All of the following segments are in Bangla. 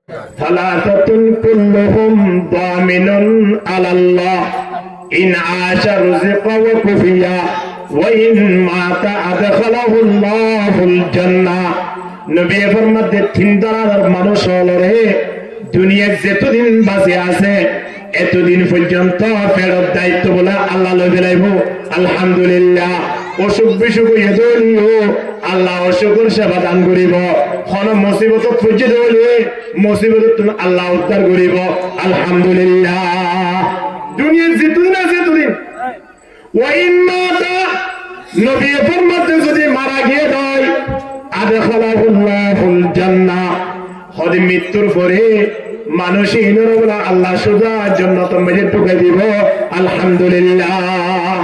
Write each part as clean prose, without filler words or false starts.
সালাতাতুন কুল্লুহুম দামিনুন আলাল্লাহ ইন আশা রুজিকা ওয়া কুফিয়া ওয়া ইন মাতা আদখালাহুল্লাহুল জান্নাহ। নবী ফরমাতে তিন ধরনের মানুষ হলো রে, দুনিয়ার যতদিন বাঁচে আছে এতদিন পর্যন্ত ফেরত দায়িত্ব বলে আল্লাহ লইবে লাইব। আলহামদুলিল্লাহ। অসুখ বিসুখ এদলিও আল্লাহ অসুখের সেবা দান করিব। কোন মুসিবত পর্যন্ত হলে মুসিবত আল্লাহ উদ্ধার করিব। আলহামদুলিল্লাহ। দুনিয়ার যতদিন আছে এতদিন ওয়াইন মাতা নবী ফরমাতে যদি মারা গিয়ে দেয় আদখালাহুল্লাহুল জান্নাহ, হদি মৃত্যুর পরে মানুষ বলা আল্লাহ সোজা জান্নাতের মধ্যে ঢুকাই দিব। আলহামদুলিল্লাহ।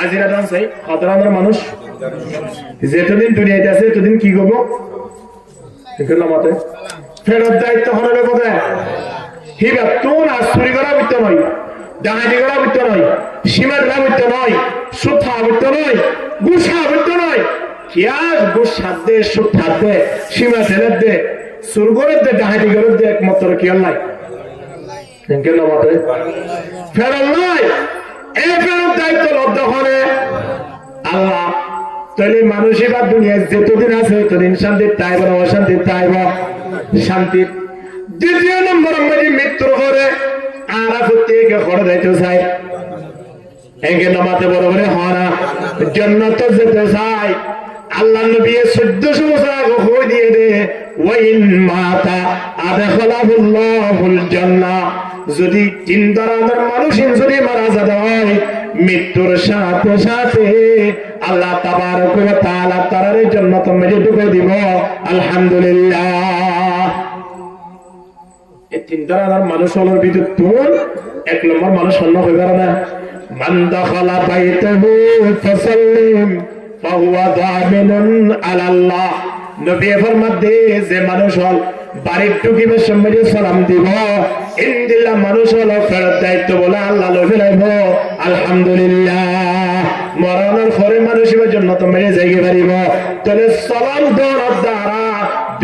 আজিরা দান চাই সাধারণ মানুষ যেতদিন দুনিয়াতে আছে এতদিন কি করবো ফেরত দায়িত্ব হলে বোধ হিবা তোর আর চুরি করা বৃত্ত নয়, ডাহাতি করা বৃত্ত নয়, সীমা ঢালা বৃত্ত নয়, সুথা বৃত্ত নয়, গুসা বৃত্ত নয়। ঘুষ সাত দে, সুদ হাত দে, সীমা ঠেলের দে, সুর করে দে, ডাহাতি করে দে, একমাত্র কি নাই ফেরত নয়। এই ফেরত দায়িত্ব লব্ধ করে আল্লাহ। তাহলে মানুষই বা দুনিয়ায় যতদিন আছে ততদিন শান্তির তাইব না অশান্তির তাইব শান্তির। দ্বিতীয় নম্বর মৃত্যুর করে আর প্রত্যেকে করে যাইতে চাই, একে নামাতে বড় করে হরা জান্নাত যেতে চাই। আল্লাহ নবী 1400 বছর আগে কই দিয়ে দে ওয়াইন মাতা আদখালাহুল্লাহুল জান্নাহ। যদি তিন ধরনের মানুষ যদি মারা যেতে হয় মৃত্যুর সাথে সাথে আল্লাহ তাবারক ওয়া তাআলা তার জান্নাতের মধ্যে ঢুকিয়ে দিব। আলহামদুলিল্লাহ। এই তিন ধরনের মানুষ হলোর ভিতর তুল এক নম্বর মানুষ অন্য হয়ে গেল না। মান দাখালা বাইতাহু ফাসাল্লিম ফাহুয়া দামিনুন আলাল্লাহ। নবী ফরমাতে যে মানুষ হল বাড়ির ঢুকিবার সময় সালাম দিব ইনদিল্লাহ মানুষ হল ফেরত দায়িত্ব বলে আল্লাহ লইবে লাইব। আলহামদুলিল্লাহ। মরণের পরে মানুষ এবার জান্নাতে মেরে যাইতে পারিব। তাহলে সালাম দেওয়ার দ্বারা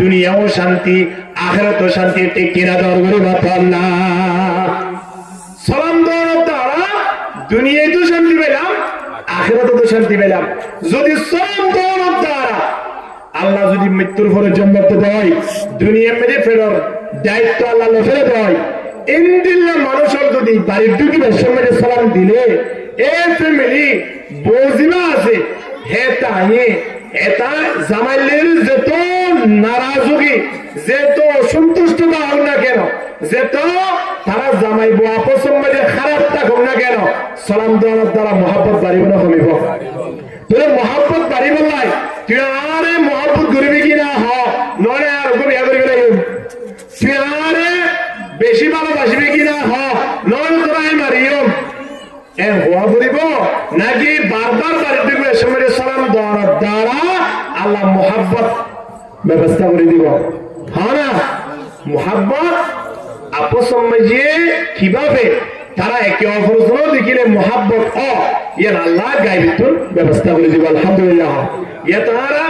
দুনিয়াও শান্তি আখিরাতও শান্তি, ঠিক কিনা দর করিব না? সালাম দেওয়ার দ্বারা দুনিয়ায় তো শান্তি পেলাম, আখিরাতে তো শান্তি পেলাম। যদি সালাম দেওয়ার দ্বারা আল্লাহ যদি মৃত্যুর পরে জান্নাতে দেয় দুনিয়া মেরে ফেরার দায়িত্ব আল্লাহ ফেলে দেয় ইনদিল্লাহ মানুষ যদি বাড়ির ঢুকিবার সময় সালাম দিলে এ ফ্যামিলি বৌজিমা আছে হেতা এটা জামাইলের যেত নারাজগি যেত অসন্তুষ্টতা হোক না কেন, যেত তারা জামাই বোয়া পছন্দ খারাপ থাকুক না কেন, সালাম দেওয়ার দ্বারা মহাব্বত বাড়িব না কমিব? তোর মহাব্বত বাড়িব নাই, তুই আরে মহাব্বত করবি কিনা হ নয় আর বিয়া করবি না, তুই আরে বেশি ভালোবাসবি কিনা হ নয় তোরাই মারিও হওয়া করিব নাকি বারবার বাড়ি দিবে সময় সালাম দেওয়ার দ্বারা আল্লাহ মহাব্বত ব্যবস্থা করে দিব। হ্যাঁ না? মহাব্বত আপস কিভাবে তারা একে অপরজন দেখিলে মহাব্বত ইয়ান আল্লাহ গাইবিতুন ব্যবস্থা করে দিব। আলহামদুলিল্লাহ। ইয়া তারা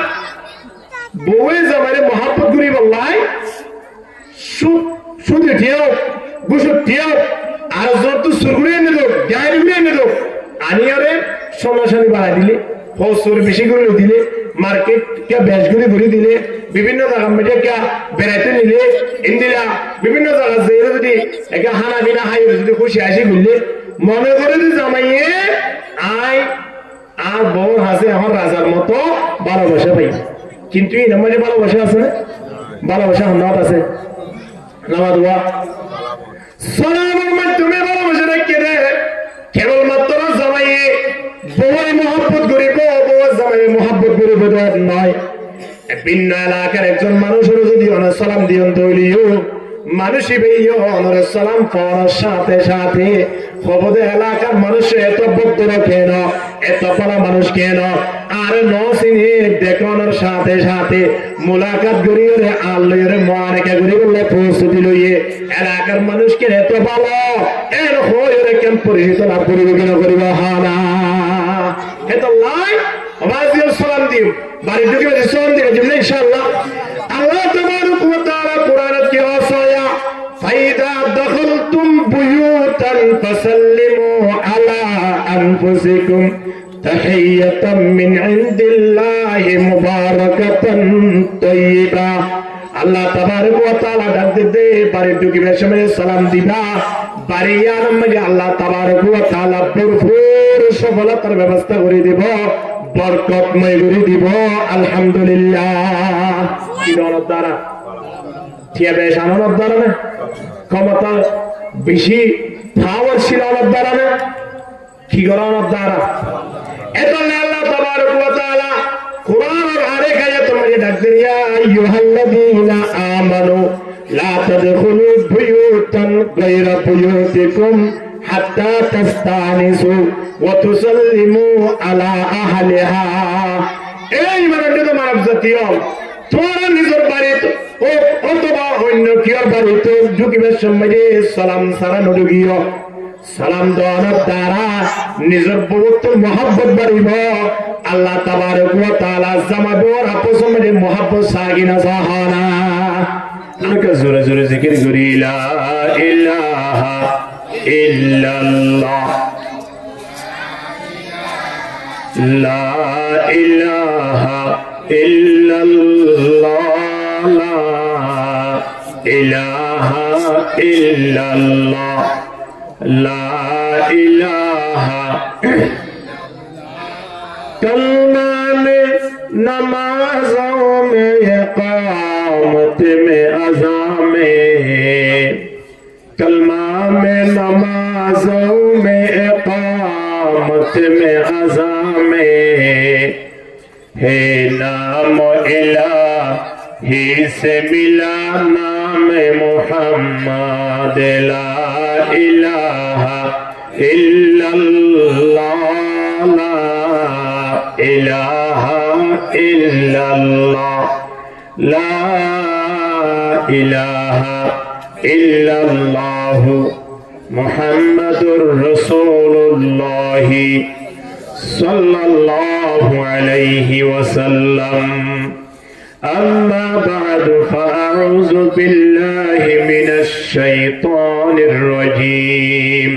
বউয়ে জামাইরে মহাব্বত করি বললাই সুদে ঠিয়াও গুসুদ ঠিয়াও আর যত সুরগুড়ি এনে দো গাইগুড়ি এনে দো আনিয়ারে সমাসানি বাড়াই দিলে হসুর বেশি করে দিলে মার্কেট কে বেশ করে ভরে দিলে বিভিন্ন জায়গা মেটে কে বেড়াইতে নিলে ইন্দিরা বিভিন্ন জায়গা যে যদি একে হানা বিনা হাই যদি খুশি আসি ঘুরলে মনে করে যে জামাইয়ে আয় আর বউ হাসে আমার রাজার মতো ভালোবাসা পাই, কিন্তু এই নামাজে ভালোবাসা আছে না? ভালোবাসা হন্নাত আছে নামাজ দোয়া সালামের মাধ্যমে ভালোবাসা রেখে দেয়। কেবলমাত্র জামাইয়ে বউয়ের মহব্বত করিব, বউয়ের জামাইয়ে মহব্বত করিব নয়। ভিন্ন এলাকার একজন মানুষের যদি অনেক সালাম দিয়ন তৈলিও মানুষই বেইও অনরের সালাম পড়ার সাথে সাথে খবরে এলাকার মানুষ এত ভদ্র কেন, এত পালা মানুষ কেন আর নসিনে দেখানোর সাথে সাথে মোলাকাত করিয়ে আল্লাহর মানেকা করি বললে প্রস্তুতি লইয়ে এলাকার মানুষকে এত ভালো এর হয়ে কেন পরিচিত লাভ করিব কিনা করিব হানা এত লাই আওয়াজিও সালাম দিও বাড়ি ঢুকে সালাম দিবে ইনশাআল্লাহ। আল্লাহ তাবারক ওয়া তাআলা কোরআনে কি ওয়াসায়া ফাইদা দাখালতুম বুয়ুতান ফাসাল্লিমু আলা আনফুসিকুম তাহিয়াতাম মিন ইনদিল্লাহি মুবারাকাতান তাইয়্যিবা। আল্লাহ তাবারক ওয়া তাআলা ডাক দিতে বাড়ি ঢুকিবার সময় সালাম দিবা। বাড়ি আনার মাঝে আল্লাহ তাবারক ওয়া তাআলা ভরপুর সফলতার ব্যবস্থা করে দিব, বরকতময় করে দিব। আলহামদুলিল্লাহ। কি দরদ দ্বারা ঠিয়া বেশ আনন্দ দ্বারা না, ক্ষমতা বেশি পাওয়ার ছিল আনন্দ দ্বারা না, কি করানোর দ্বারা। এত আল্লাহ তাবারক ওয়া তাআলা কুরআনের আরেক আয়াতের মধ্যে ডাক দেন, ইয়া আইয়ুহাল্লাযীনা আমানু লা তাদখুলু বুয়ুতান গায়রা বুয়ুতিকুম হাত্তা তাস্তানিসু ওয়া তুসাল্লিমু আলা আহলিহা। এই মানে তো মানব জাতীয়, তোমরা নিজের বাড়িতে ও অথবা অন্য কেউ বাড়িতে ঢুকিবার সময় সালাম সারা ঢুকিও। সালাম দেওয়ানোর দ্বারা নিজের বহুত মহব্বত বাড়িব। আল্লাহ তাবারক ওয়া তাআলা জামাদুর আপস মধ্যে মহব্বত সাগিনা সাহানা। আমাকে জোরে জোরে জিকির করি, লা ইলাহা ইল্লাল্লাহ, লা ইলাহা ইল্লাল্লাহ, লা ইলাহা ইল্লাল্লাহ, লা ইলাহা। कलमा में नमाजों में इकामत में अज़ा में, कलमा में नमाजों में इकामत में अज़ा में है नाम इलाही से मिला नाम मुहम्मद। ला इलाहा इल्लल्लाह, ला इलाहा इल्लल्लाह, ला इलाहा इल्लल्लाह मुहम्मदुर रसूलुल्लाह सल्लल्लाहु अलैहि वसल्लम। अम्मा बाद फअऊज़ु बिल्लाहि मिनश शैतानिर रजीम।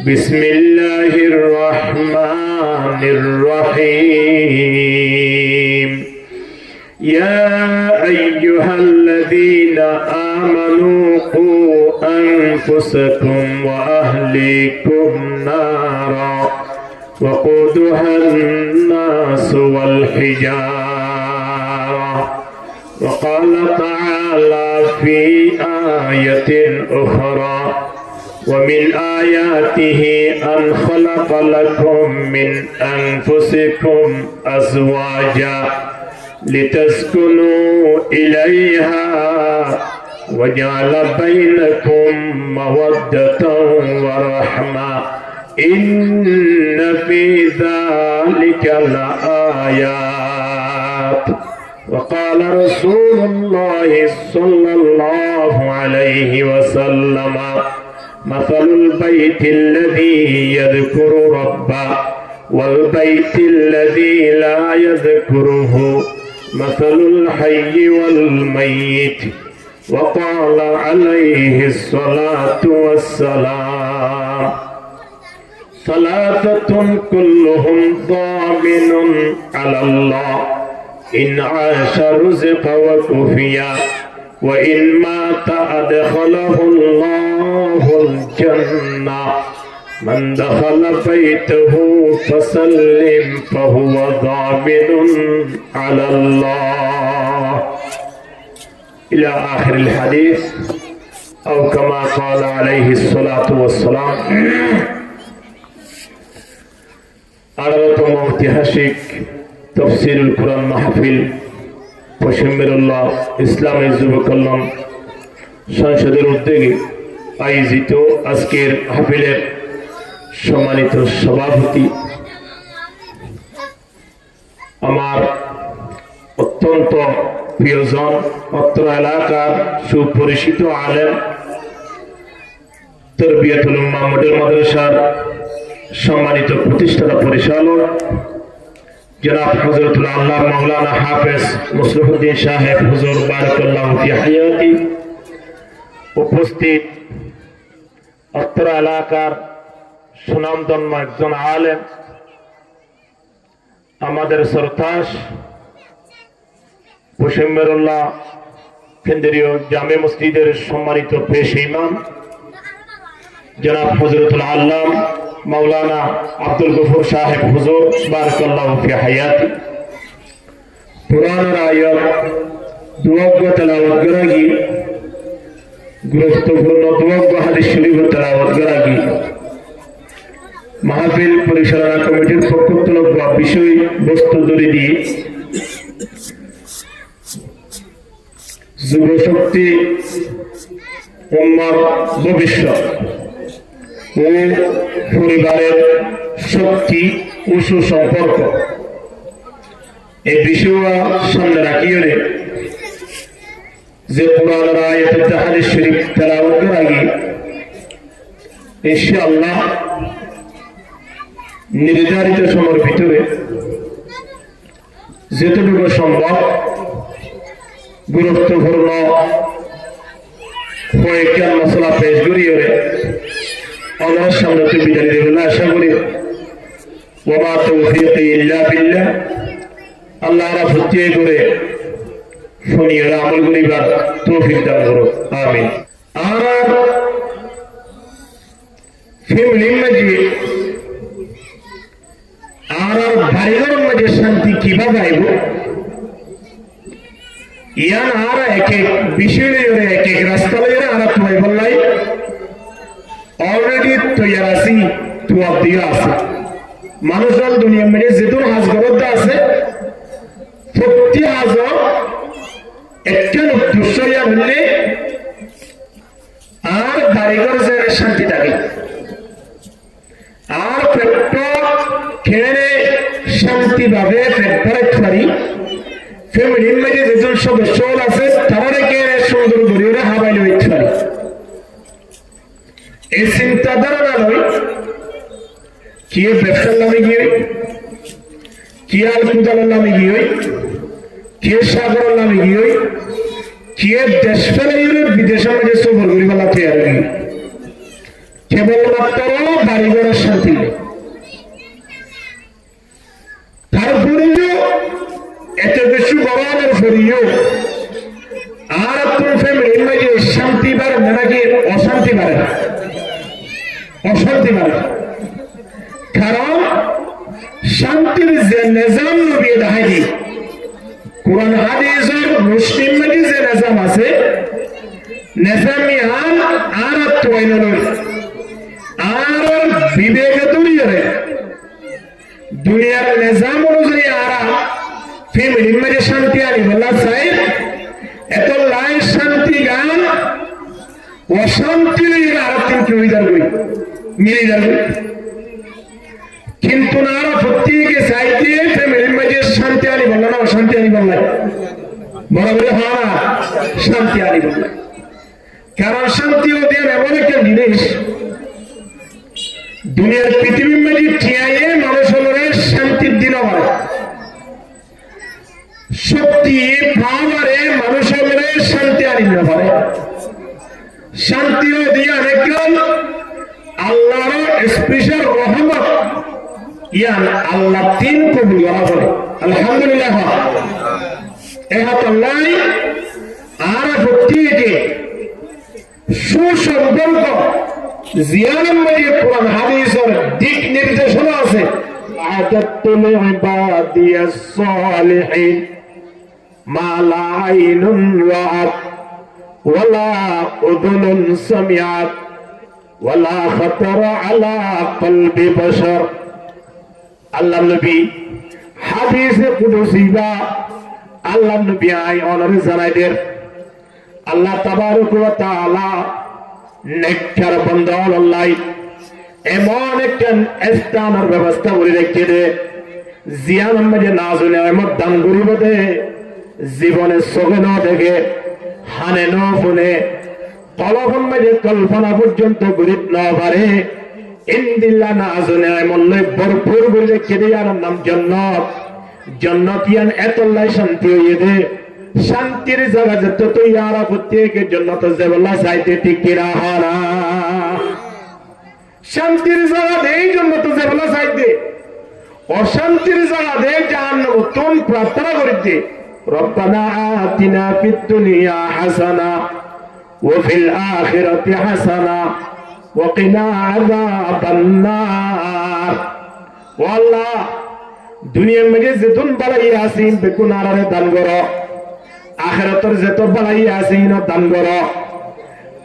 बिस्मिल्लाहिर रहमानिर रहीम। या अय्युहल्लज़ीना आमनू qu अनफुसकुम व अहलीकुम नारा वक़ूदुहा अन्नास वल हिजारा। وقال تعالى في آية أخرى ومن آياته أن خلق لكم من أنفسكم أزواجا لتسكنوا إليها وجعل بينكم مودة ورحمة إن في ذلك لآيات. وقال رسول الله صلى الله عليه وسلم مثل البيت الذي يذكر ربه والبيت الذي لا يذكره مثل الحي والميت. وقال عليه الصلاة والسلام ثلاثة كلهم ضامن على الله إن عاش رزق وكفيا وإن مات أدخله الله الجنة. من دخل بيته فسلم فهو ضامن على الله إلى آخر الحديث أو كما قال عليه الصلاة والسلام. আড়ালতম ঐতিহাসিক তফসিরুল কুরআন মাহফিল পশ্চিমবঙ্গ ইসলামী যুব কল্যাণ সংসদের উদ্যোগে আয়োজিত আজকের মাহফিলের সম্মানিত সভাপতি, আমার অত্যন্ত প্রিয়জন, অত্র এলাকার সুপরিচিত আলেম, তরবিয়াতুল উম্মাহ মডেল মাদ্রাসার সম্মানিত প্রতিষ্ঠাতা পরিচালক জনাব হযরতুল আল্লাহ মাওলানা হাফেজ মুসলিহুদ্দিন সাহেব হুজুর বারাকাল্লাহু ফি হায়াতি, উপস্থিত অত্র এলাকার সুনামধন্য একজন আলেম, আমাদের সরতাজ পশ্চিমেরুল্লাহ কেন্দ্রীয় জামে মসজিদের সম্মানিত পেশ ইমাম জনাব হযরতুল আল্লাম মাওলানা আব্দুল গফুর সাহেব হুজুর বারাকাল্লাহু ফি হায়াতি পুরানোর আয়াত দুয়াগ্য তেলাওয়াত করাগি গুরুত্বপূর্ণ দুয়াগ্য হাদিস শরীফ তেলাওয়াত করাগি মাহফিল পরিচালনা কমিটির পক্ষ থেকে বিষয় বস্তু ধরে দিয়ে যুবশক্তি উম্মার ভবিষ্যৎ ও পরিবারের শক্তি ও সুসম্পর্ক এই বিষয় সামনে রাখিয়ে যে কোরআনের আয়াত হাদিস শরীফ তেলাওয়াত করার আগে ইনশাআল্লাহ নির্ধারিত সময়ের ভিতরে যতটুকু সম্ভব গুরুত্বপূর্ণ কয়েকটা মশলা পেশ করিয়ে আমার সামনে বিদায় দেবে না আশা করি ওয়া তাওফীকি ইল্লা বিল্লাহ। আল্লাহরা সত্যি করে শুনিয়ে আমল করিবার তৌফিক দান করো, আমিন। আর ফ্যামিলির মাঝে আর বাড়িঘরের মাঝে শান্তি কিভাবে আইব ইয়ান আর এক এক বিষয় এক এক রাস্তা লইরে আর তোমায় বললাই অলরেডি তৈয়ার আছি তোমার দিয়ে আছে মানুষজন দুনিয়ার মাঝে যেদুন হাজ গরদ আছে প্রতি হাজ একজন উদ্দেশ্য হলে আর বাড়িঘর যে শান্তি থাকে আর পেট খেয়ে শান্তি ভাবে পেট ভরাইতে পারি ফ্যামিলির মাঝে যেজন সদস্য আছে তারা খেয়ে সুন্দর করে হাবাইলে হইতে পারি এই চিন্তাধারা না নয় কে ব্যবসার নামে গিয়ে কে আল কুদালের নামে গিয়ে কে সাগরের নামে গিয়ে কে দেশ ফেলে বিদেশের মাঝে সফর করি বলা তৈরি কেবলমাত্র বাড়িঘরের শান্তি তারপরেও এত বেশি গরমের পরেও আর আপনার ফ্যামিলির মাঝে শান্তি বাড়ে না নাকি অশান্তি বাড়ে না? অশান্তি বাড়ে, কারণ শান্তির যে নিজাম নবী দেখায়নি কোরআন হাদিসের মুসলিম মাঝে যে নিজাম আছে নিজামি আন আর তোয়াইনর আর বিবেকে দুনিয়ারে দুনিয়ার নিজাম অনুযায়ী আর ফ্যামিলির মাঝে শান্তি আনি বললা চাই এত লাই শান্তি গান অশান্তি আর তিনকে উইদার করি মিলে যাবে কিন্তু না প্রত্যেকে চাইতে ফ্যামিলির মাঝে শান্তি আনি বলল না অশান্তি আনি বললাই বরাবর হয় না শান্তি আনি বললাই কারণ শান্তি ওদের এমন একটা জিনিস দুনিয়ার পৃথিবীর মাঝে ঠিয়াইয়ে মানুষ হল শান্তির দিন হয় শক্তি পাওয়ারে মানুষ হলে শান্তি আনি না পারে শান্তিও দিয়ে অনেকজন আল্লাহর স্পেশাল রহমত ইয়ান আল্লাহ তিন কবুল করা বলে আলহামদুলিল্লাহ এহাতাল্লাহ আর প্রত্যেকে সুসম্পর্ক জিয়ানের মধ্যে কোরআন হাদিসের দিক নির্দেশনা আছে আদাতুল ইবাদিয়াস সালিহিন মা লা আইনুন রাআত ওয়ালা উযুনুন সামিআত ওয়ালা খাতারা আলা কলবি বাশার। আল্লাহ নবী হাদিসে কুদসিবা আল্লাহ নবী আই অনরে জানাইদের আল্লাহ তাবারক ওয়া তাআলা নেককার বান্দা আল্লাহ এমন একটা স্থানের ব্যবস্থা করে রেখে দে জিয়ান মধ্যে নাজুলে এমন দান করিব দে জীবনে চোখে ন দেখে হানে ন শুনে কলফন মাঝে কল্পনা পর্যন্ত গরিব ন পারে ইন্দিল্লা নাজুলে এমন ভরপুর করে রেখে দে আর নাম জান্নাত। জান্নাতিয়ান এতলাই শান্তি হইয়ে দে শান্তির জায়গা যত তৈয়ারা প্রত্যেকের জন্য তো যেবলা চাইতে ঠিক কিনা হারা শান্তির জায়গা এই জন্য তো যেবলা চাইতে অশান্তির জায়গা দে জাহান্নাম তুম প্রার্থনা করিতে রব্বানা আতিনা ফিদ দুনিয়া হাসানা ওয়া ফিল আখিরাতি হাসানা ওয়া কিনা আযাবান নার ও আল্লাহ দুনিয়ার মধ্যে যেতুন বালাই আছে বেকুন আরারে দান করো আখিরাতের যত বালাই আছে ইনো দান করো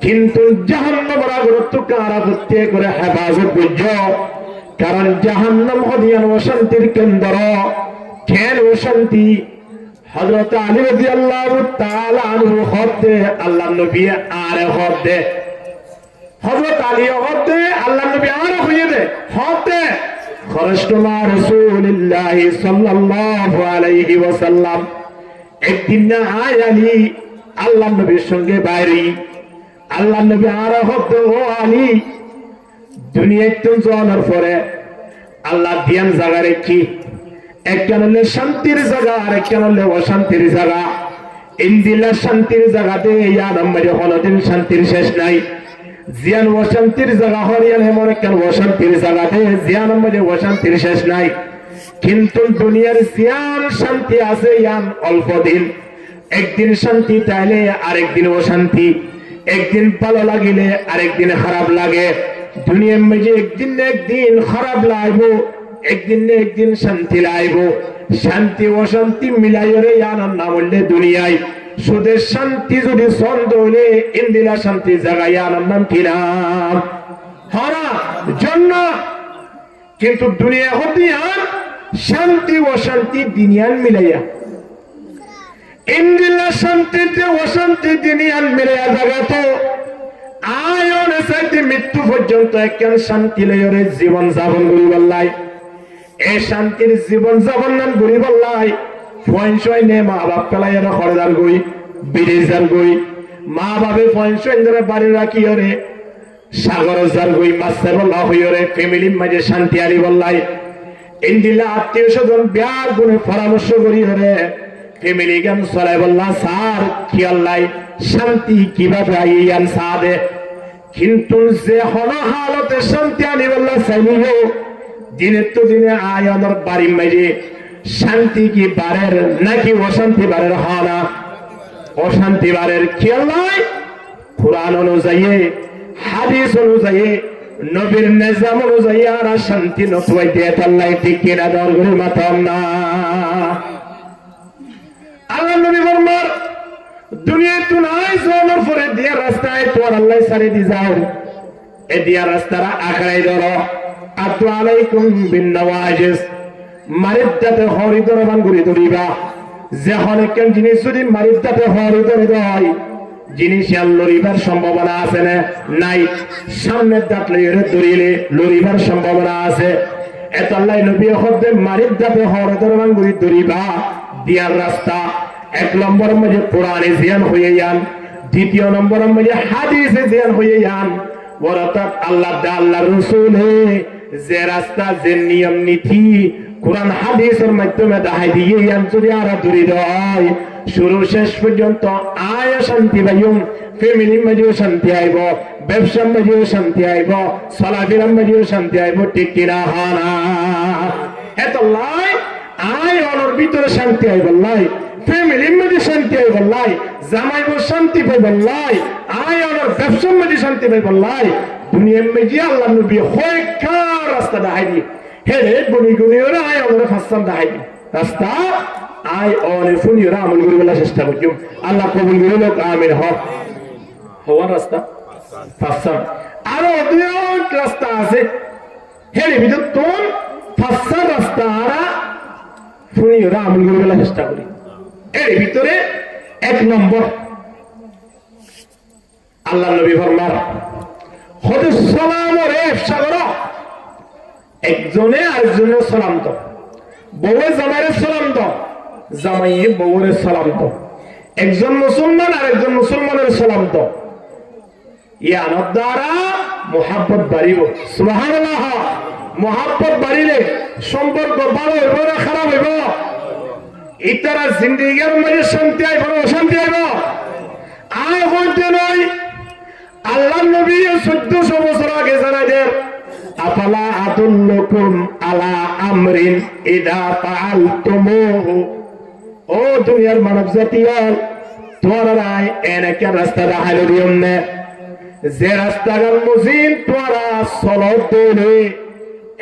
কিন্তু জাহান্নামের আগরত কারা প্রত্যেক করে হেফাজত করছো কারণ জাহান্নাম হদিয়ান অশান্তির কেন্দ্র কেন অশান্তি হযরত আলী রাদিয়াল্লাহু তাআলা আনহু হতে আল্লাহ নবী আর হতে হযরত আলী হতে আল্লাহ নবী আর হইয়ে দে হতে খরজতুমা রাসূলুল্লাহ সাল্লাল্লাহু আলাইহি ওয়াসাল্লাম একদিন না আয় আলী আল্লাহ নবীর সঙ্গে বাইরে আল্লাহ নবী আর হতে ও আলী দুনিয়ায় তুমি যাওয়ার পরে আল্লাহ দিয়ান জায়গা রেখি একখান হলে শান্তির জায়গা আর একখান হলে অশান্তির জায়গা ইন্দিলা শান্তির জায়গাতে ইয়ার হলদিন শান্তির শেষ নাই জিয়ান অশান্তির জায়গা হরিয়ান এমন একখান অশান্তির জায়গাতে জিয়ান অশান্তির শেষ নাই কিন্তু দুনিয়ার জিয়ান শান্তি আছে ইয়ান অল্প দিন একদিন শান্তি চাইলে আরেকদিন অশান্তি একদিন ভালো লাগিলে আরেকদিন খারাপ লাগে দুনিয়ার মধ্যে একদিন না একদিন খারাপ লাগবো একদিন না একদিন শান্তি লাগবো শান্তি অশান্তি মিলাইরে ইয়ানোর নাম হইলে দুনিয়ায় সুদের শান্তি যদি ছন্দ হইলে ইন্দিলা শান্তি জায়গায় ইয়ানোর নাম কি নাম হরা জন্য কিন্তু দুনিয়া হতে আর শান্তি অশান্তি দুনিয়ান মিলাইয়া ইন্দিলা শান্তিতে অশান্তি দুনিয়ান মিলাইয়া জায়গা তো আয়ন সাইতে মৃত্যু পর্যন্ত একখান শান্তি লয়রে জীবন যাপন করি বললাই এই শান্তির জীবন যাপন নাম করি বললাই পয়সয় নে মা বাপ পেলাই এর খরদার গই বিদেশার গই মা বাপে পয়সয় ধরে বাড়ি রাখি ওরে সাগর যার গই মাছের বল্লা হইরে ফ্যামিলির মাঝে শান্তি আলি বললাই ইন্দিলা আত্মীয় স্বজন বিয়ার গুণে পরামর্শ করি ওরে ফ্যামিলি গান চলাই বললা স্যার কি আল্লাহ শান্তি কিভাবে আইয়ান সাদে কিন্তু যে হন হালতে শান্তি আনি বললা চাইলিব দিনের তো দিনে আয়নের বাড়ি মাঝে শান্তি কি বারের নাকি অশান্তি বারের হনা অশান্তি বারের খেয়াল নাই কুরআন অনুযায়ী হাদিস অনুযায়ী নবীর নিজাম অনুযায়ী আর শান্তি নতুই দিয়ে আল্লাহ ঠিক কিনা দরগুরি মাতাম না আল্লাহ নবী ফরমান দুনিয়া তো নাই জোনের পরে দিয়া রাস্তায় তোর আল্লাহ সারি দি যাও এ দিয়া রাস্তারা আখড়াই ধরো আতু আলাইকুম বিন নওয়াজিস মারিদাতে হরি দরবান গুরি দরিবা যে হনেকেন জিনিস যদি মারিদাতে হরি ধরে হয় জিনিস আর লরিবার সম্ভাবনা আছে না নাই সামনের দাঁত লইরে দরিলে লরিবার সম্ভাবনা আছে এত আল্লাহ নবী হতে মারিদাতে হরি দরবান গুরি দরিবা দিয়ার রাস্তা এক নম্বর মধ্যে কোরআনে জিয়ান হয়ে যান দ্বিতীয় নম্বর মধ্যে হাদিসে জিয়ান হয়ে যান অর্থাৎ আল্লাহ আল্লাহ রাসূলে যে রাস্তা যে নিয়ম নীতি কোরআন হাদিসের মাধ্যমে দেখাই দিয়ে যান যদি আর দূরে হয় শুরু শেষ পর্যন্ত আয় শান্তি পাইম ফ্যামিলির মধ্যেও শান্তি আইব ব্যবসার মধ্যেও শান্তি আইব চলাফেরার মধ্যেও শান্তি আইব ঠিক কিনা হানা এত লাই আয় অনর ভিতরে শান্তি আইব লাই ফ্যামিলির মধ্যে শান্তি আইব লাই জামাইব শান্তি পাইব লাই আয় অনর ব্যবসার মধ্যে শান্তি পাইব লাই দুনিয়ার মধ্যে আল্লাহ নবী হয় কার রাস্তা দেখাই হে রে গুনি গুনি ওরা আয় অনর ফাসান দেখাই রাস্তা আয় অনে ফুনি ওরা আমল করিবার চেষ্টা করছো আল্লাহ কবুল করিল আমিন হওয়ার রাস্তা ফাসান আরো অনেক রাস্তা আছে হে রে ভিতর তোর ফাসান রাস্তা আরা ফুনি ওরা আমল করিবার চেষ্টা করি এর ভিতরে এক নম্বর আল্লাহ নবী ফরমান হযরত সালাম রে সাগর একজনে আরেকজনের সালাম তো বউয়ে জামাইয়ের সালাম তো জামাইয়ে বউয়ের সালাম তো একজন মুসলমান আরেকজন মুসলমানের সালাম তো ইয়ানোর দ্বারা মুহাব্বত বাড়িব সুবহানাল্লাহ মুহাব্বত বাড়িলে সম্পর্ক ভালো হইব না খারাপ হইব ইতারা জিন্দিগির মাঝে শান্তি আইব না অশান্তি আইব? আর হইতে নয়। আল্লাহ নবী 1400 বছর আগে জানাইলেন, আফালা আদুল্লুকুম আলা আমরিন ইদা ফাআলতুমুহু। ও দুনিয়ার মানব জাতি, তোমরা এনেকে রাস্তা দেখাইল দিও না, যে রাস্তাগার মুজিন তোমরা চলত দিলে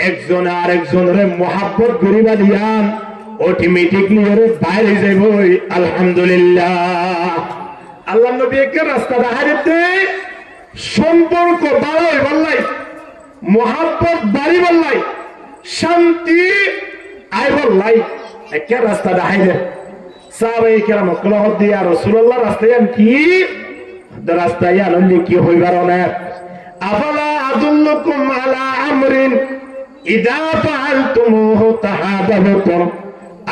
একজন আরেকজনের মহাব্বত করিবা দিয়ান, অটোমেটিকলি ওরে বাইরে যাইব। আলহামদুলিল্লাহ, আল্লাহ নবী একে রাস্তা দেখাই দিতে সম্পর্ক বাড়াই বললাই, মহাব্বত বাড়ি বললাই, শান্তি আই বললাই, একে রাস্তা দেখাই দে। সাহাবায়ে কেরাম কলহ দিয়া রাসূলুল্লাহ রাস্তায় কি রাস্তায় আনলে কি হইবার না? আফালা আদুল্লুকুম আলা আমরিন ইদা ফাআলতুমুহু তাহাদাবতুম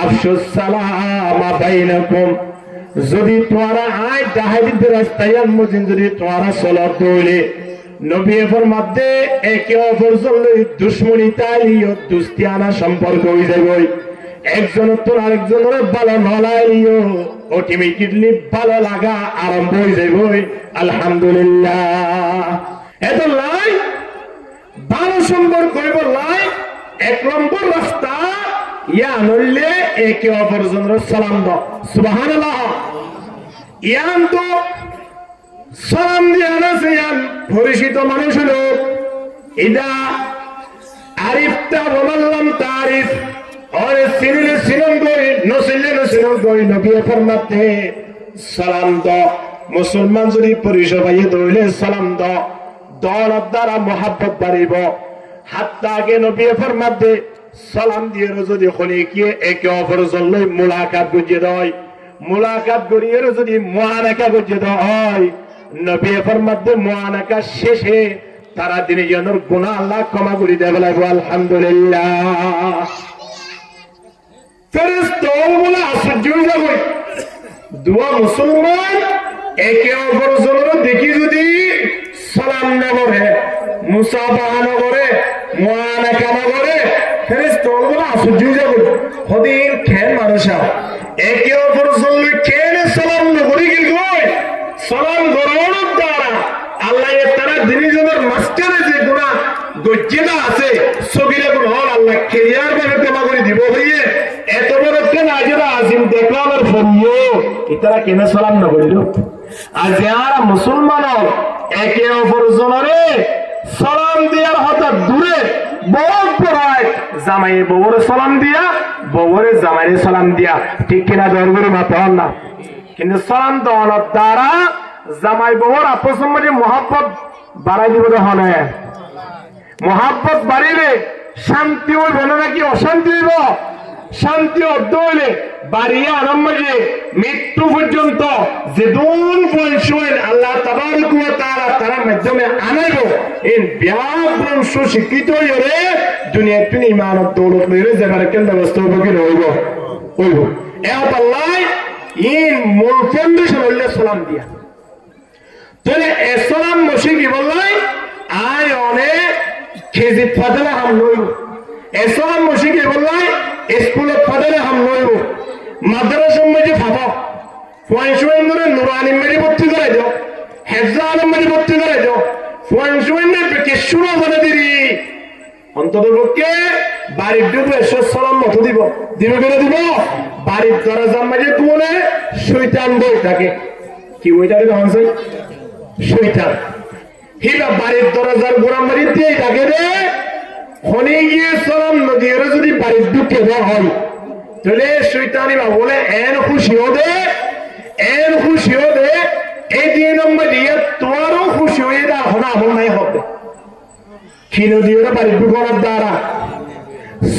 আফশুস সালামা বাইনাকুম। যদি তোমরা আয় জাহাদিদ রাস্তায় মুজিন যদি তোমরা চলত দইলে নবী ফরমাতে একে অপর জন্য দুশমনী তালিও দুস্তিয়ানা সম্পর্ক হয়ে যাবে। একজন তো আরেকজনের ভালো নলাইও অটোমেটিকলি ভালো লাগা আরম্ভ হয়ে যাবে। আলহামদুলিল্লাহ, এত লাই ভালো সম্পর্ক হইব লাই। 1 নম্বর রাস্তা ইয়া নইলে একে অপর জনের সালাম দাও। সুবহানাল্লাহ। ইয়ান তো সালাম দিয়া না সিয়ান পরিচিত মানুষ হলো ইদা আরিফতা ওয়াল্লাম তারিফ, और सिनिले सिनम गई नसिले नसिनम गई नबी फरमाते সালাম দাও। মুসলমান যদি পরিচয় পাইয়ে দইলে সালাম দাও, দৌলত দ্বারা মহাব্বত বাড়িব। হাত্তা আগে নবী ফরমাতে সালাম দিয়ে যদি খনি কি একে অপরের জন্য মুলাকাত গুজিয়ে দেয়, মুলাকাত করিয়ে যদি মুআনাকা গুজিয়ে দেয়, নবী ফরমাতে মুআনাকা শেষে তারা দিনে জনের গুনাহ আল্লাহ ক্ষমা করে দেবে। আলহামদুলিল্লাহ। ফেরেশতাগুলো আশ্চর্য হয়ে যাবে, দুয়া মুসলমান একে অপরের জন্য দেখি যদি সালাম না করে, মুসাফাহা না করে, মুআনাকা না করে, ফেরেশতাগুলো আশ্চর্য হয়ে যাবে। হদিন খেন মানুষা একে অপরের জন্য কেন সালাম না করে কি কই? সালাম গ্রহণের দ্বারা আল্লাহ তারা দিনে জনের মাঝখানে যে গুনাহ গজ্জেদা আছে সগীরা গুনাহ আল্লাহ ক্লিয়ার ভাবে ক্ষমা করে দিব। হইয়ে এত বড় কেন আজরা আজিম দেখলাম আর ফরিয়ে ইতারা কেন সালাম না করিল? আর যারা মুসলমান একে অপর জনরে সালাম দেওয়ার হঠাৎ দূরে বহুত পড়ায়, জামাই বউরে সালাম দিয়া, বউরে জামাইরে সালাম দিয়া, ঠিক কিনা দরবারে মাথা হন না? কিন্তু সালাম দেওয়ার দ্বারা জামাই বউর আপস মধ্যে মহাব্বত বাড়াই দিব। হনে মহাব্বত বাড়িলে শান্তি হইব না নাকি অশান্তি হইব? শান্তি অর্ধ হইলে বাড়িয়ে আরম্ভ যে মৃত্যু পর্যন্ত যে দুন পয়সেন আল্লাহ তাবারক ওয়া তাআলা তার মাধ্যমে আনাইব। এই ব্যাপক সুশিক্ষিত হইরে দুনিয়া তিনি ইমানত দৌলত লইরে যাবার কেন ব্যবস্থা হইব হইব। এত আল্লাহ ইন মূল ফাউন্ডেশন হইলে সালাম দিয়া। তাহলে সালাম মশি কি বললাই? আয় অনেক খেজিত ফাদলে হাম লইব। সালাম মশি কি বললাই? স্কুলত ফাদলে হাম লইব। মাদ্রাসার মধ্যে ফাদা পয়েন্ট ধরে নুরানি মেরে ভর্তি করে দাও, হেফজা আলম মেরে ভর্তি করে দাও, পয়েন্ট কেশুরা বলে দিবি। অন্তত পক্ষে বাড়ির ডুবে সালাম মতো দিব দিবে করে দিব। বাড়ির দরজার মাঝে তুলে শৈতান বই থাকে। কি বইটাকে তখন চাই? শৈতান। হিলা বাড়ির দরজার গোড়াম বাড়ির দিয়েই থাকে রে। খনি গিয়ে সালাম নদীর যদি বাড়ির ঢুকে দেওয়া হয় তাহলে শৈতানি বা বলে এন খুশিও দে, এন খুশিও দে। এই 2 নম্বর দিয়ে তোমারও খুশি হয়ে দেওয়া হনা আমল নাই হবে। কি নদীর বাড়ির ঢুকানোর দ্বারা,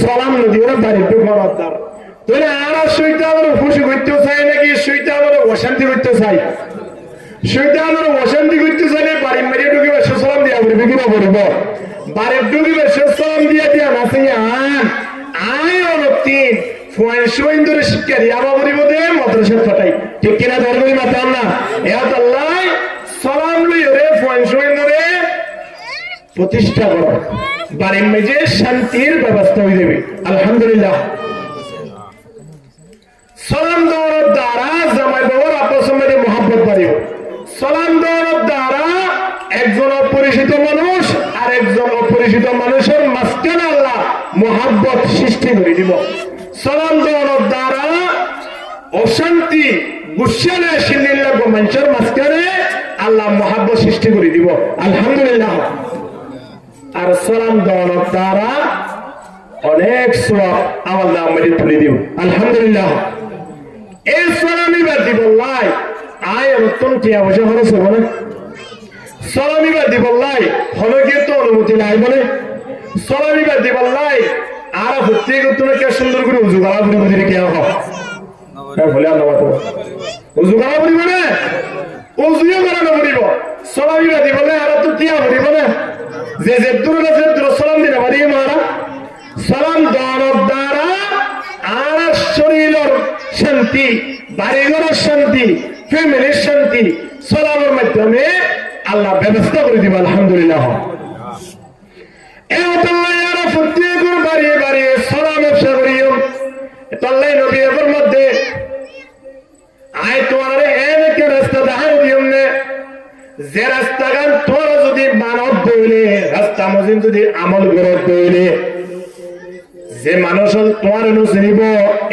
সালাম নদীর বাড়ির ঢুকানোর দ্বারা। তাহলে আর শৈতানের খুশি করতে চাই নাকি শৈতানের অশান্তি করতে চাই? শৈতানের অশান্তি করতে চাইলে বাড়ির মেরে ঢুকিবে সালাম দিয়া বলবে কি বলব? বাড়ির ঢুকিবে সালাম দিয়া দিয়া নাচে আয় অনতিন ফয়েন ধরে শিক্ষা দিয়া বাবুরি বোধে মাদ্রাসার ফাটাই। ঠিক কিনা ধর্মী মাতাম না? এত আল্লাহ সালাম লই রে ফয়েন ধরে প্রতিষ্ঠা করো, বাড়ির মেঝে শান্তির ব্যবস্থা হয়ে যাবে। আলহামদুলিল্লাহ। সালাম দেওয়ার দ্বারা জামাই বাবার আপস মধ্যে মহব্বত বাড়িব। সালাম দেওয়ার দ্বারা একজন অপরিচিত মানুষ আর একজন অপরিচিত মানুষের মাঝখানে আল্লাহ মহব্বত সৃষ্টি করে দিব। সালাম দেওয়ার দ্বারা অশান্তি গুসালে শিল্লিল লাগবো মানুষের মাঝখানে আল্লাহ মহব্বত সৃষ্টি করে দিব। আলহামদুলিল্লাহ। আর সালাম দেওয়ার দ্বারা অনেক সওয়াব আমার নাম মেরে তুলে দিব। আলহামদুলিল্লাহ। এই সালামি বাদ বললাই আয় রতন টিয়া বসে খরচ হবো না। সালামি বাদ বললাই হলো গিয়ে তো অনুমতি নাই বলে। সালামি বাদ বললাই আর হচ্ছে তুমি কে সুন্দর করে উজু গালা করে বুঝি কে হোক বলে আল্লাহ উজু গালা করিব না, উজুও গালা করিব। সালামি বাদ বললে আর তো টিয়া করিব না, যে যে দূরে যে দূরে সালাম দিলে বাড়ি মারা। সালাম দেওয়ার দ্বারা আর শরীরের শান্তি, বাড়িঘরের শান্তি, ফ্যামিলির শান্তি সালামের মাধ্যমে আল্লাহ ব্যবস্থা করে দিব। আলহামদুলিল্লাহ। প্রত্যেকের বাড়িয়ে বাড়িয়ে সালাম ব্যবসা করিও। তাল্লাই নবী এর মধ্যে আয় তোমার একে রাস্তা দেখাই দিও না, যে রাস্তাগান তোরা যদি মানব দইলে রাস্তা মজিন যদি আমল গরত দইলে যে মানুষ তোমার চিনিব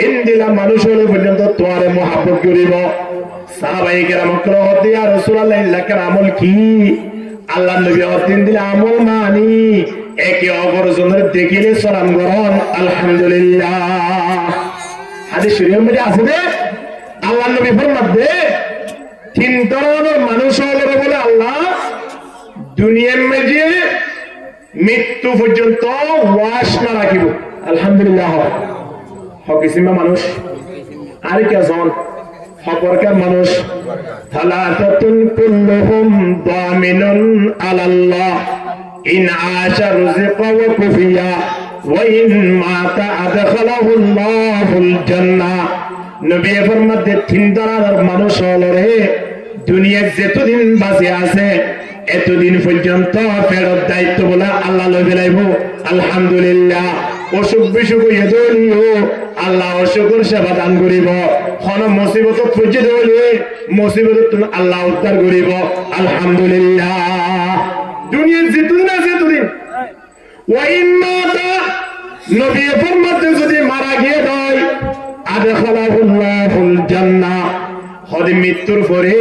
ইন্দিলা মানুষ হলে পর্যন্ত তোমার মহাব্বত করিব। সাহাবায়ে কেরাম কহতে ইয়া রাসূলুল্লাহ ইল্লাকার আমল কি? আল্লাহ নবী অতিন দিলে আমল মানি একে অপরজনের দেখিলে সালাম গ্রহণ। আলহামদুলিল্লাহ। হাদিস শরীফের মধ্যে আছে যে আল্লাহ নবী ফরমাতে তিন ধরনের মানুষ হলে বলে আল্লাহ দুনিয়ার মধ্যে মৃত্যু পর্যন্ত ওয়াস না রাখিব। আলহামদুলিল্লাহ। হকিসিমা মানুষ আর কেজন হপরকার মানুষ থালাতাতুন কুল্লুহুম দামিনুন আলাল্লাহ ইন আশা রুজিকা ওয়া কুফিয়া ওয়া ইন মাতা আদখালাহুল্লাহুল জান্নাহ। নবী ফরমাতে তিন ধরনের মানুষ হলো রে দুনিয়ার যতদিন বাঁচে আছে এতদিন পর্যন্ত ফেরত দায়িত্ব বলে আল্লাহ লইবে লাইব। আলহামদুলিল্লাহ। অসুখ বিসুখ হইয়া দলিও আল্লাহ অসুখের সেবা দান করিব। কোন মুসিবত পর্যন্ত হইলে মুসিবত আল্লাহ উদ্ধার করিব। আলহামদুলিল্লাহ। দুনিয়ার যেতদিন আছে এতদিন ওয়াইন মাতা নবী ফরমাতে যদি মারা গিয়ে দেয় আদখালাহুল্লাহুল জান্নাহ। হদি মৃত্যুর পরে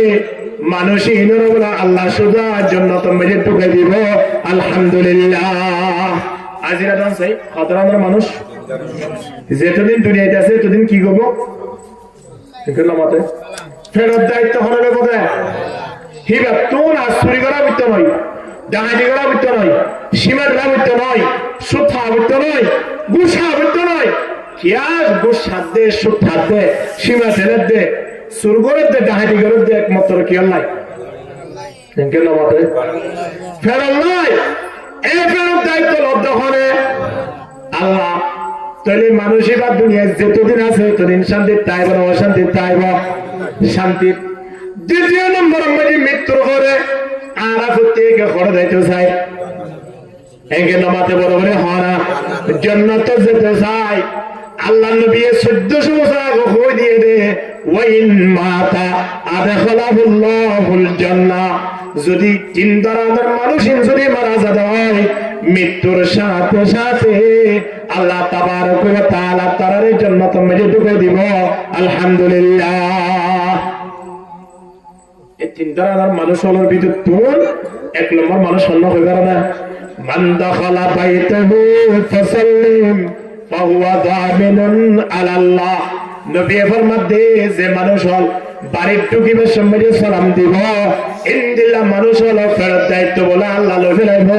মানুষই বলা আল্লাহ সোজা জান্নাতের মধ্যে ঢুকাই দিব। আলহামদুলিল্লাহ। আজিরা দান চাই খতরানোর মানুষ যেতদিন দুনিয়াতে আছে এতদিন কি করবো মতে ফেরত দায়িত্ব হলে কোথায় হিবা তোর আর চুরি করা বৃত্ত নয়, ডাহাতি করা বৃত্ত নয়, সীমার বৃত্ত নয়, সুদ খাওয়া বৃত্ত নয়, ঘুষ খাওয়া বৃত্ত নয়। কিয়া ঘুষ হাত দে, সুদ হাত দে, সীমা ছেলের দে, চুর করে দে, ডাহাতি করে দে, একমাত্র কি নাই মতে ফেরত নয়। এই ফেরত দায়িত্ব লব্ধ হলে আল্লাহ তাহলে মানুষই বা দুনিয়ায় যতদিন আছে ততদিন শান্তির তাইব না অশান্তির তাইব শান্তির। দ্বিতীয় নম্বর মধ্যে মৃত্যুর করে আর প্রত্যেকে করে যাইতে চাই একে নামাতে বড় করে হরা জান্নাত যেতে চাই। আল্লাহ নবী 1400 বছর আগে কই দিয়ে দে ওয়াইন মাতা আদখালাহুল্লাহুল জান্নাহ। যদি তিন ধরনের মানুষ যদি মারা যাবে হয় মৃত্যুর সাথে সাথে আল্লাহ তাবারক ওয়া তাআলা তার জান্নাতের মধ্যে ঢুকিয়ে দিব। আলহামদুলিল্লাহ। এই তিন ধরনের মানুষ হলোর ভিতর তুল এক নম্বর মানুষ অন্য হয়ে গেল না মান দাখালা বাইতাহু ফাসাল্লিম ফাহুয়া দামিনুন আলাল্লাহ। নবী ফরমাতে যে মানুষ হল বাড়ির ঢুকিবার সময় সালাম দিব ইনদিল্লাহ মানুষ হলো ফেরত দায়িত্ব বলে আল্লাহ লইবে লাইব।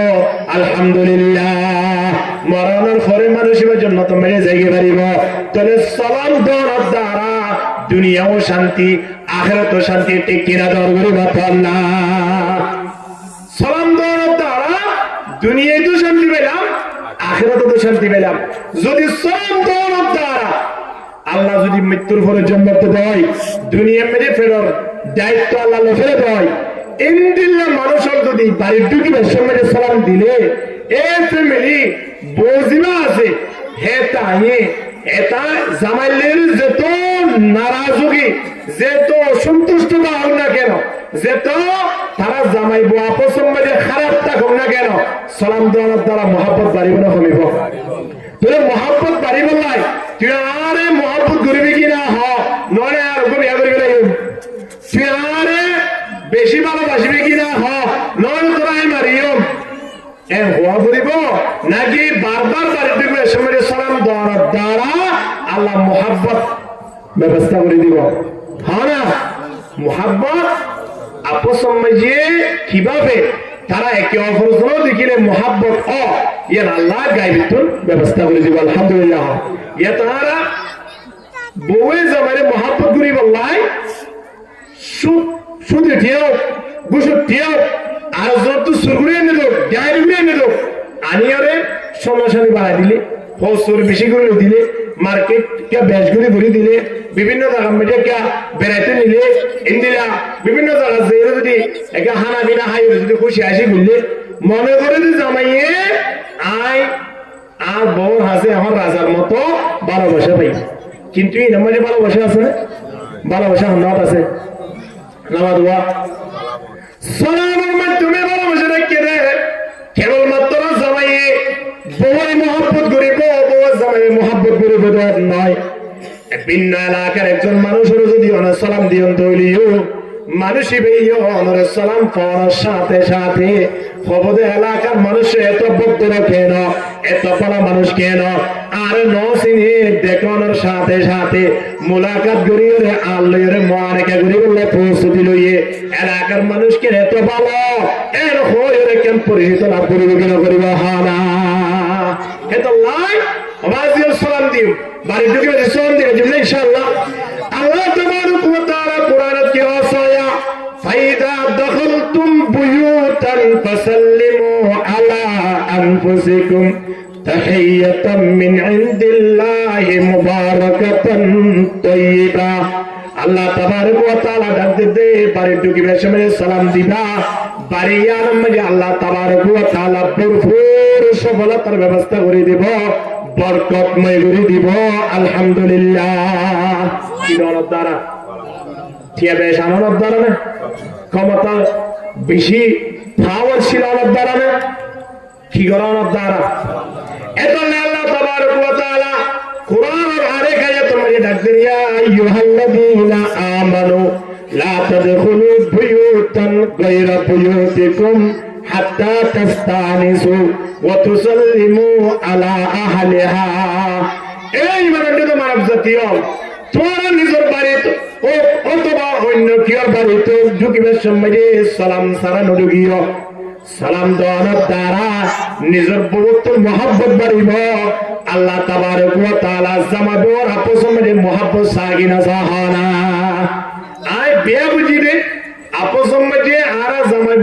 আলহামদুলিল্লাহ। মরণের পরে মানুষ জন্য তো মেরে যাইতে পারিব। তাহলে সালাম দেওয়ার দ্বারা দুনিয়াও শান্তি আখিরাতও শান্তি। ঠিক কিনা দরবারে বাতাল না সালাম দেওয়ার দ্বারা দুনিয়ায় তো শান্তি পেলাম আখিরাতও তো শান্তি পেলাম। যদি সালাম দেওয়ার দ্বারা আল্লাহ যদি মৃত্যুর পরে জান্নাতে দেয় দুনিয়ার মেরে ফেরার দায়িত্ব আল্লাহ ফেলে দেয় ইনদিল্লাহ মানুষের যদি বাড়ির ঢুকিবার সময় সালাম দিলে এ ফ্যামিলি বৌজিমা আছে হে তাই এটা জামাইলের যেত নারাজগি যেত অসন্তুষ্টতা হোক না কেন, যেত তারা জামাই বউ আপসের মধ্যে খারাপ থাকুক না কেন, সালাম দেওয়ার দ্বারা মহাব্বত বাড়িব না কমিব? তুই মহাব্বত বাড়িব নাই, তুই আরে মহাব্বত করবি কিনা হ নয় আর বিয়া করবি না, তুই আরে বেশি ভালোবাসবি কিনা হ নয় তোরাই মারিও হওয়া করিব নাকি বারবার বাড়ি দিব সময় সালাম দেওয়ার দ্বারা আল্লাহ মহাব্বত ব্যবস্থা করে দিব? হ্যাঁ না? মহাব্বত আপস সমাজে কিভাবে তারা একে অপরজন দেখিলে মহাব্বত ইয়ার আল্লাহ গাইবিতুন ব্যবস্থা করে দিব। আলহামদুলিল্লাহ। ইয়া তারা বউয়ে জামাইরে মহাব্বত করি বললাই শুধু টিয়াও গুসু টিয়াও আর যত সুরগুড়ি এনে দো ডাইরি এনে দো আনিয়ারে সমাসানি বাড়াই দিলে, ফসল বেশি করে দিলে, মার্কেট কে বেশ করে ভরে দিলে, বিভিন্ন জায়গা মেটে কে বেড়াইতে নিলে ইন্দিরা বিভিন্ন জায়গা যে যদি একে হানা বিনা হাই যদি খুশি আসি ঘুরলে মনে করে যে জামাইয়ে আয় আর বউ হাসে আমার রাজার মতো ভালোবাসা পাই। কিন্তু এই নামাজে ভালোবাসা আছে না? ভালোবাসা হন্নাত আছে নামাজ দোয়া সালামের মাধ্যমে ভালোবাসা রেখে দেয়। কেবলমাত্র জামাইয়ে বউয়ের মহব্বত করিব, বউয়ের জামাইয়ের মহব্বত করিব নয়। ভিন্ন এলাকার একজন মানুষের যদি অনেক সালাম দিয়ন তৈলিও মানুষই বেইও অনরের সালাম পড়ার সাথে সাথে খবরে এলাকার মানুষ এত ভক্তরা কেন, এত পালা মানুষ কেন আর নসিনে দেখানোর সাথে সাথে মোলাকাত করিয়ে আল্লাহর মানেকা করি বললে প্রস্তুতি লইয়ে এলাকার মানুষকে এত ভালো এর হয়ে কেন পরিচিত লাভ করিব কেন করিব? হানা এত লাই আওয়াজিও সালাম দিও বাড়ি ঢুকে সালাম দিবে জন্য ইনশাআল্লাহ। আল্লাহ তাবারক ওয়া তাআলা কোরআনে কি ওয়াসায়া ফাইদা দাখালতুম বুয়ুতান ফাসাল্লিমু আলা আনফুসিকুম তাহিয়াতাম মিন ইনদিল্লাহি মুবারাকাতান তাইয়্যিবা। আল্লাহ তাবারক ওয়া তাআলা ডাক দে বাড়ি ঢুকিবে সময় সালাম দিবা, বাড়ি আনার মধ্যে আল্লাহ তাবারক ওয়া তাআলা ভরপুর সফলতার ব্যবস্থা করে দিব, বরকতময় করে দিব। আলহামদুলিল্লাহ। কি দরদ দ্বারা ঠিয়া বেশ আনন্দ দ্বারা না, ক্ষমতা বেশি পাওয়ার ছিল আনন্দ দ্বারা না, কি করানোর দ্বারা এত আল্লাহ তাবারক ওয়া তাআলা কুরআনের আরেক আয়াতের মধ্যে ডাক দেন ইয়া আইয়ুহাল্লাযীনা আমানু লা তাদখুলু বুয়ুতান গায়রা বুয়ুতিকুম হাত্তা তাস্তানিসু ওয়া তুসাল্লিমু আলা আহলিহা। এই মানে তো মানব জাতীয় তোমরা নিজের বাড়িতে অথবা অন্য কেউ বাড়িতে ঢুকিবার সময় সালাম সারা ঢুকিও। সালাম দেওয়ার দ্বারা নিজের বহুত মহব্বত বাড়িব। আল্লাহ তাবারক ওয়া তাআলা জামাবের আপস মধ্যে মহব্বত সাগিনা সাহানা আয় বিয়া বুঝিবে আপস মধ্যে আর জামাবের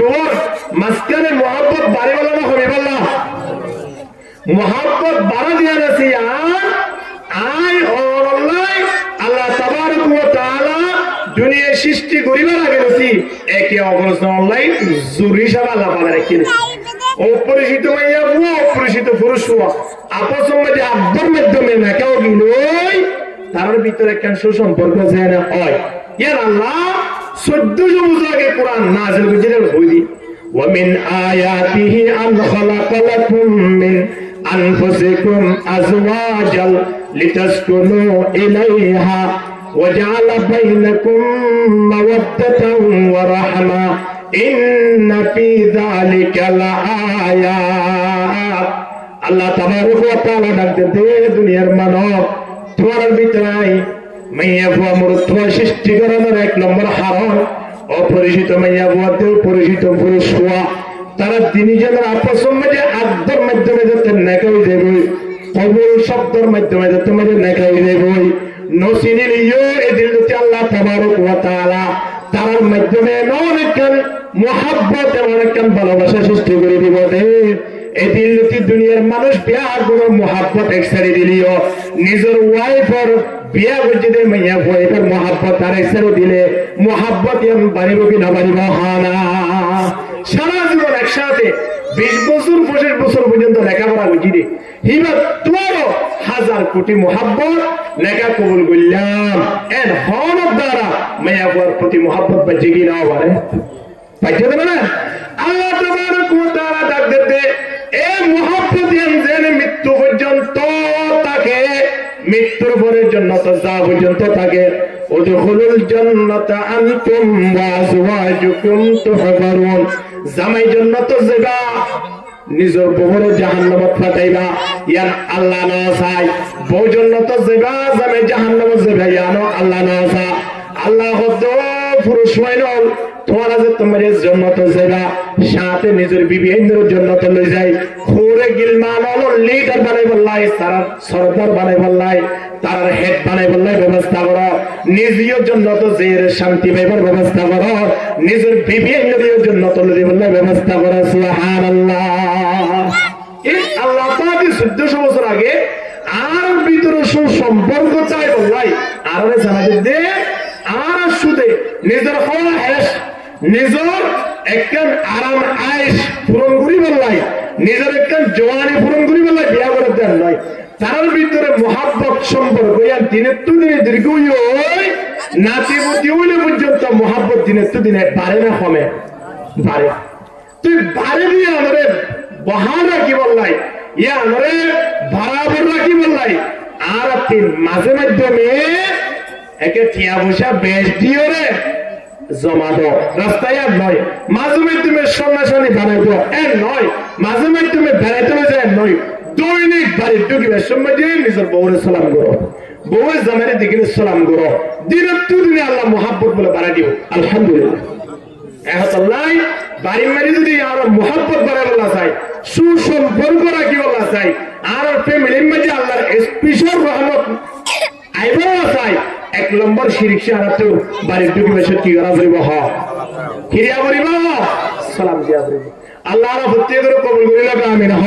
মাঝখানে মহব্বত বাড়িব না হইব না, মহব্বত বাড়া দিয়া আছে আর আয় অনলাই আল্লাহ তাবারক ওয়া তাআলা দুনিয়া সৃষ্টি করিবার আগে নতি একে অপরজন অনলাইন জুরি সাবা লাপালা রেখে অপরিচিত মাইয়া বুয়া অপরিচিত পুরুষ বুয়া আপস মধ্যে আব্বার মাধ্যমে না কেউ গিলই তার ভিতরে কেন সুসম্পর্ক যেন হয়। ইয়ার আল্লাহ 1400 বছর আগে কোরআন নাযিল করেছিলেন হইদি ওয়া মিন আয়াতিহি আন খালাকা লাকুম মিন আনফুসিকুম আজওয়াজাল লিতাসকুনু ইলাইহা وجعل بينكم مودة ورحمة إن في ذلك لآيات। আল্লাহ তাবারক ওয়া তাআলা ডাকতে দুনিয়ার মানব তোমার ভিতরে মাইয়া বুয়া মূর্ত সৃষ্টি করানোর এক নম্বর হারণ অপরিচিত মাইয়া বুয়াতে পরিচিত পুরুষ হওয়া। তারা তিনজনের আপস মধ্যে আদ্যর মাধ্যমে যাতে নেকা হয়ে যাবে, কবুল শব্দের মাধ্যমে যাতে মধ্যে নেকা হয়ে যাবে, নসিনিলিও এদিলতে আল্লাহ তাবারক ওয়া তাআলা তার মাধ্যমে অনেকক্ষণ মহব্বত অনেকক্ষণ ভালোবাসা সৃষ্টি করে দিব। এদিলতে দুনিয়ার মানুষ বিয়া কোনো মহব্বত একসারি দিলিও নিজের ওয়াইফের বিয়া করতে দে মাইয়া ওয়াইফের মহব্বত তার একসারি দিলে মহব্বত বাড়িব কি না বাড়িব? হানা সারা জীবন একসাথে 20 বছর 25 বছর পর্যন্ত লেখাপড়া করছি রে হিবা তোমারও 1000 কোটি মোহাব্বত লেখা কবুল করলাম এন হন দ্বারা মায়াবুর প্রতি মোহাব্বত বাজে কি না পারে পাইতে দেবে না আল্লাহ তাবারক ওয়া তাআলা ডাক দিতে এ মোহাব্বত যেন মৃত্যু পর্যন্ত তাকে মৃত্যুর পরে জান্নাত যা পর্যন্ত থাকে উদখুলুল জান্নাতা আনতুম ওয়া আজওয়াজুকুম তুহবারুন জামাই জান্নাত যাবা নিজের বউরে জাহান্নামত পাঠাইবা ইয়ান আল্লাহ না চাই বউ জান্নাত যাবা জামাই জাহান্নামত যাবা ইয়ানো আল্লাহ না চাই আল্লাহ হদ পুরুষ মাইনল তোমার যে তোমার জান্নাত যাবা সাথে নিজের বিবি ইন্দ্রের জান্নাত লই যাই খুরে গিলমান হল লিডার বানাই বললাই তার সরদার বানাই বললাই তার হেড বানাই বললাই ব্যবস্থা করো নিজের জান্নাত জের শান্তি পাইবার ব্যবস্থা করো নিজের বিবি ইন্দ্রের জান্নাত লই বললাই ব্যবস্থা করো সুবহানাল্লাহ এই আল্লাহ পাক 1400 বছর আগে আর ভিতরে সুসম্পর্ক চাই বললাই আর জানাতে দে আর সুদে নিজের খাওয়া হেস নিজের একখান আরাম আয়েশ পূরণ করি বললাই নিজের একখান জওয়ানি পূরণ করি বললাই বিয়া করে দেন নয় তার ভিতরে মহাব্বত সম্পর্ক ইয়ান দিনের তো দিনে দীর্ঘ হই নাতিবতী হইলে পর্যন্ত মহাব্বত দিনের তো দিনে বাড়ে না কমে বাড়ে তুই বাড়ে দিয়ে আনরে বহাল রাখি বললাই ইয়া আনরে বরাবর রাখি বললাই আর তিন মাঝে মাধ্যমে একে টিয়া পয়সা বেশ দিও রে জমা দাও রাস্তায় আর নয় মাঝে মাধ্যমে সন্ন্যাসী বানাই দাও এর নয় মাঝে মাধ্যমে বেড়াইতে যায় নয় দৈনিক বাড়ির ঢুকিবার সময় দিয়ে নিজের বউরে সালাম করো বউয়ের জামাইরে দিকে সালাম করো দিনের তো দিনে আল্লাহ মহাব্বত বলে বাড়াই দিব আলহামদুলিল্লাহ এখন বাড়ির মারি যদি আর মহাব্বত বাড়াই বলা চাই সুসম্পর্ক রাখি বলা চাই আর ফ্যামিলির মাঝে আল্লাহর স্পেশাল রহমত আইবা চাই 1 নম্বর শিরিক সারাতে বাড়ির ঢুকিবার সময় কি করা করিব হ কিরিয়া করিব সালাম দিয়া করিব আল্লাহর প্রত্যেকের কবুল করিল আমিন হ